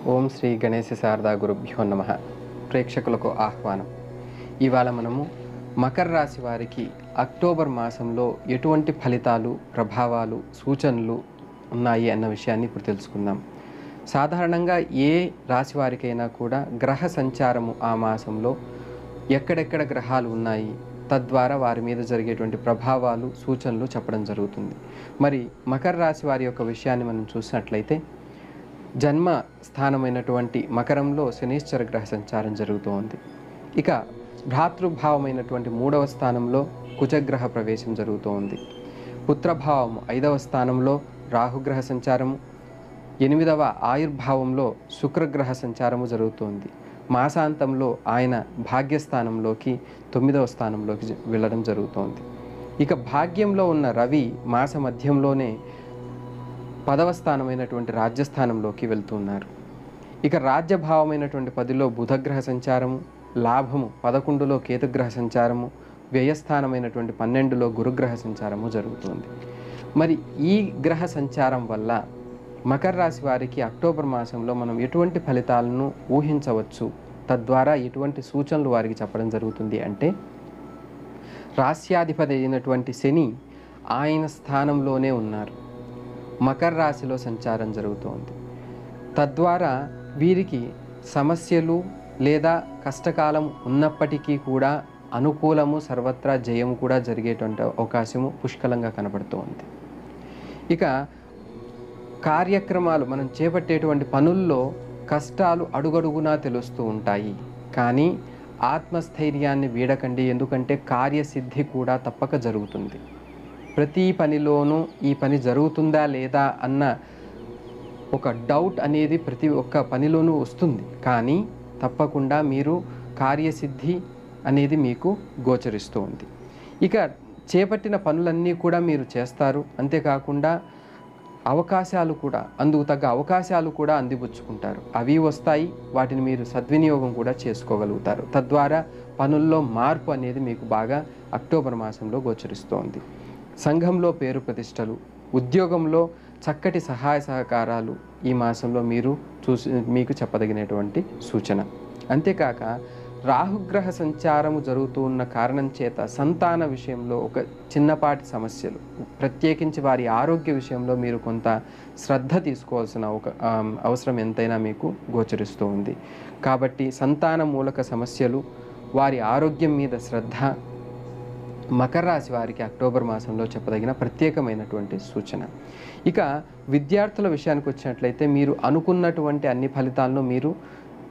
ఓం శ్రీ గణేశ శారదా గురుభ్యో నమః. ప్రేక్షకులకు ఆహ్వానం. ఇవాళ మనము మకర రాశి వారికి అక్టోబర్ మాసంలో ఎటువంటి ఫలితాలు, ప్రభావాలు, సూచనలు ఉన్నాయి అన్న విషయాన్ని ఇప్పుడు తెలుసుకుందాం. సాధారణంగా ఏ రాశి వారికైనా కూడా గ్రహ సంచారము ఆ మాసంలో ఎక్కడెక్కడ గ్రహాలు ఉన్నాయి, తద్వారా వారి మీద జరిగేటువంటి ప్రభావాలు, సూచనలు చెప్పడం జరుగుతుంది. మరి మకర రాశి వారి యొక్క విషయాన్ని మనం చూసినట్లయితే జన్మ స్థానమైనటువంటి మకరంలో శనీశ్వర గ్రహ సంచారం జరుగుతూ ఉంది. ఇక భ్రాతృభావమైనటువంటి 3వ స్థానంలో కుజగ్రహ ప్రవేశం జరుగుతూ ఉంది. పుత్రభావము 5వ స్థానంలో రాహుగ్రహ సంచారము, 8వ ఆయుర్భావంలో శుక్రగ్రహ సంచారము జరుగుతుంది. మాసాంతంలో ఆయన భాగ్యస్థానంలోకి 9వ స్థానంలోకి వెళ్ళడం జరుగుతోంది. ఇక భాగ్యంలో ఉన్న రవి మాస మధ్యంలోనే 10వ స్థానమైనటువంటి రాజ్యస్థానంలోకి వెళ్తున్నారు. ఇక రాజ్యభావమైనటువంటి 10లో బుధగ్రహ సంచారము, లాభము 11లో కేతుగ్రహ సంచారము, వ్యయస్థానమైనటువంటి 12లో గురుగ్రహ సంచారము జరుగుతుంది. మరి ఈ గ్రహ సంచారం వల్ల మకర రాశి వారికి అక్టోబర్ మాసంలో మనం ఎటువంటి ఫలితాలను ఊహించవచ్చు, తద్వారా ఎటువంటి సూచనలు వారికి చెప్పడం జరుగుతుంది అంటే, రాస్యాధిపతి అయినటువంటి శని ఆయన స్థానంలోనే ఉన్నారు, మకర రాశిలో సంచారం జరుగుతోంది. తద్వారా వీరికి సమస్యలు లేదా కష్టకాలం ఉన్నప్పటికీ కూడా అనుకూలము, సర్వత్రా జయము కూడా జరిగేటువంటి అవకాశము పుష్కలంగా కనబడుతోంది. ఇక కార్యక్రమాలు మనం చేపట్టేటువంటి పనుల్లో కష్టాలు అడుగడుగునా తెలుస్తూ ఉంటాయి. కానీ ఆత్మస్థైర్యాన్ని వీడకండి, ఎందుకంటే కార్యసిద్ధి కూడా తప్పక జరుగుతుంది. ప్రతి పనిలోనూ ఈ పని జరుగుతుందా లేదా అన్న ఒక డౌట్ అనేది ప్రతి ఒక్క పనిలోనూ వస్తుంది. కానీ తప్పకుండా మీరు కార్యసిద్ధి అనేది మీకు గోచరిస్తూ ఉంది. ఇక చేపట్టిన పనులన్నీ కూడా మీరు చేస్తారు. అంతేకాకుండా అవకాశాలు కూడా, అందుకు తగ్గ అవకాశాలు కూడా అందిపుచ్చుకుంటారు. అవి వస్తాయి, వాటిని మీరు సద్వినియోగం కూడా చేసుకోగలుగుతారు. తద్వారా పనుల్లో మార్పు అనేది మీకు బాగా అక్టోబర్ మాసంలో గోచరిస్తోంది. సంఘంలో పేరు ప్రతిష్టలు, ఉద్యోగంలో చక్కటి సహాయ సహకారాలు ఈ మాసంలో మీకు చెప్పదగినటువంటి సూచన. అంతేకాక రాహుగ్రహ సంచారము జరుగుతూ ఉన్న కారణం చేత సంతాన విషయంలో ఒక చిన్నపాటి సమస్యలు, ప్రత్యేకించి వారి ఆరోగ్య విషయంలో మీరు కొంత శ్రద్ధ తీసుకోవాల్సిన అవసరం ఎంతైనా మీకు గోచరిస్తూ ఉంది. కాబట్టి సంతాన మూలక సమస్యలు, వారి ఆరోగ్యం మీద శ్రద్ధ మకర రాశి వారికి అక్టోబర్ మాసంలో చెప్పదగిన ప్రత్యేకమైనటువంటి సూచన. ఇక విద్యార్థుల విషయానికి వచ్చినట్లయితే మీరు అనుకున్నటువంటి అన్ని ఫలితాలను మీరు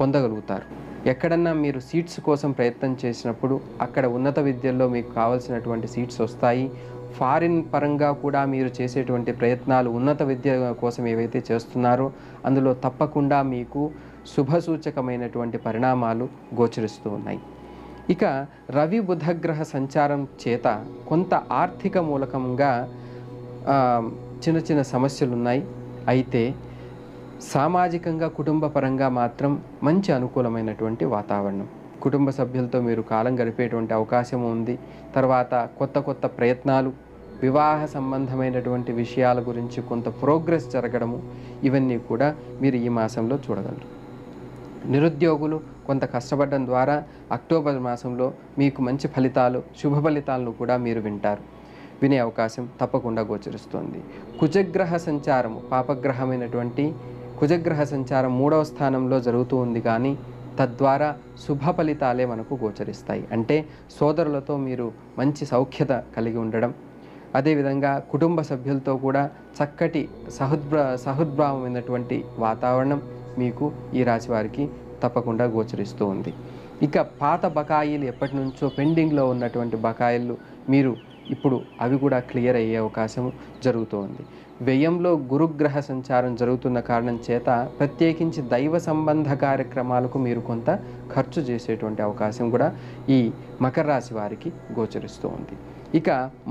పొందగలుగుతారు. ఎక్కడన్నా మీరు సీట్స్ కోసం ప్రయత్నం చేసినప్పుడు అక్కడ ఉన్నత విద్యల్లో మీకు కావాల్సినటువంటి సీట్స్ వస్తాయి. ఫారిన్ పరంగా కూడా మీరు చేసేటువంటి ప్రయత్నాలు, ఉన్నత విద్య కోసం ఏవైతే చేస్తున్నారో అందులో తప్పకుండా మీకు శుభసూచకమైనటువంటి పరిణామాలు గోచరిస్తూ ఉన్నాయి. ఇక రవి బుధగ్రహ సంచారం చేత కొంత ఆర్థిక మూలకంగా చిన్న చిన్న సమస్యలు ఉన్నాయి. అయితే సామాజికంగా, కుటుంబ పరంగా మాత్రం మంచి అనుకూలమైనటువంటి వాతావరణం. కుటుంబ సభ్యులతో మీరు కాలం గడిపేటువంటి అవకాశం ఉంది. తర్వాత కొత్త కొత్త ప్రయత్నాలు, వివాహ సంబంధమైనటువంటి విషయాల గురించి కొంత ప్రోగ్రెస్ జరగడము, ఇవన్నీ కూడా మీరు ఈ మాసంలో చూడగలరు. నిరుద్యోగులు కొంత కష్టపడడం ద్వారా అక్టోబర్ మాసంలో మీకు మంచి ఫలితాలు, శుభ ఫలితాలను కూడా మీరు వినే అవకాశం తప్పకుండా గోచరిస్తుంది. కుజగ్రహ సంచారము, పాపగ్రహమైనటువంటి కుజగ్రహ సంచారం 3వ స్థానంలో జరుగుతూ ఉంది. కానీ తద్వారా శుభ ఫలితాలే మనకు గోచరిస్తాయి. అంటే సోదరులతో మీరు మంచి సౌఖ్యత కలిగి ఉండడం, అదేవిధంగా కుటుంబ సభ్యులతో కూడా చక్కటి సహృద్భావమైనటువంటి వాతావరణం మీకు ఈ రాశి వారికి తప్పకుండా గోచరిస్తూ ఉంది. ఇక పాత బకాయిలు, ఎప్పటి నుంచో పెండింగ్లో ఉన్నటువంటి బకాయిలు మీరు ఇప్పుడు అవి కూడా క్లియర్ అయ్యే అవకాశం జరుగుతూ ఉంది. వ్యయంలో గురుగ్రహ సంచారం జరుగుతున్న కారణం చేత ప్రత్యేకించి దైవ సంబంధ కార్యక్రమాలకు మీరు కొంత ఖర్చు చేసేటువంటి అవకాశం కూడా ఈ మకర రాశి వారికి గోచరిస్తూ ఉంది. ఇక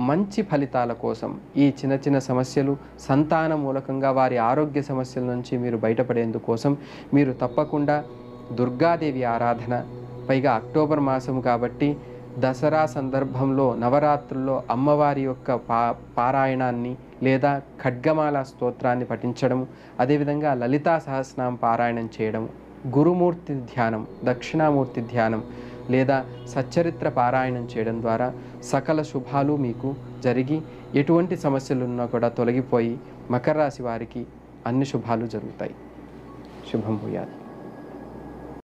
మంచి ఫలితాల కోసం ఈ చిన్న చిన్న సమస్యలు, సంతాన మూలకంగా వారి ఆరోగ్య సమస్యల నుంచి మీరు బయటపడేందుకోసం మీరు తప్పకుండా దుర్గాదేవి ఆరాధన, పైగా అక్టోబర్ మాసం కాబట్టి దసరా సందర్భంలో నవరాత్రుల్లో అమ్మవారి యొక్క పారాయణాన్ని లేదా ఖడ్గమాల స్తోత్రాన్ని పఠించడం, అదేవిధంగా లలితా సహస్రనామ పారాయణం చేయడం, గురుమూర్తి ధ్యానం, దక్షిణామూర్తి ధ్యానం లేదా సచ్చరిత్ర పారాయణం చేయడం ద్వారా సకల శుభాలు మీకు జరిగి ఎటువంటి సమస్యలున్నా కూడా తొలగిపోయి మకర రాశి వారికి అన్ని శుభాలు జరుగుతాయి. శుభం భూయాత్.